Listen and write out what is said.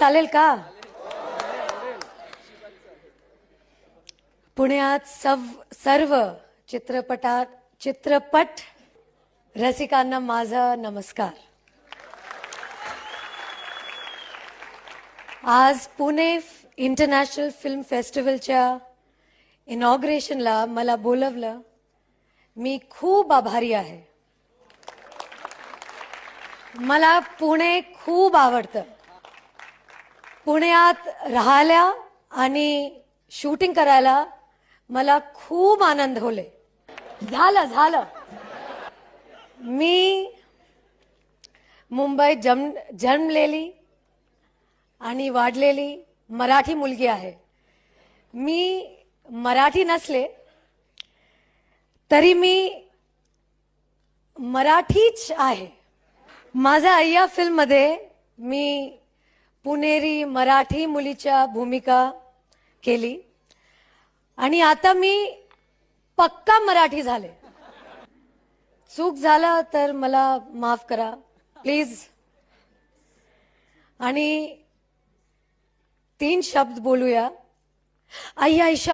चालेल का? पुण्यात सर्व चित्रपट रसिकांना माझा नमस्कार. आज पुणे इंटरनॅशनल फिल्म फेस्टिवलच्या इनॉग्रेशनला मला बोलवलं. मी खूप आभारी आहे. मला पुणे खूप आवडतं. पुण्यात राहायला आणि शूटिंग करायला मला खूप आनंद होले. झालं मी मुंबईत जन्मलेली आणि वाढलेली मराठी मुलगी आहे. मी मराठी नसले तरी मी मराठीच आहे. माझ्या अय्या फिल्म मध्ये मी पुणेरी मराठी मुलीच्या भूमिका केली आणि आता मी पक्का मराठी झाले. चूक झाला तर मला माफ करा प्लीज. आणि 3 शब्द बोलूया. अय्या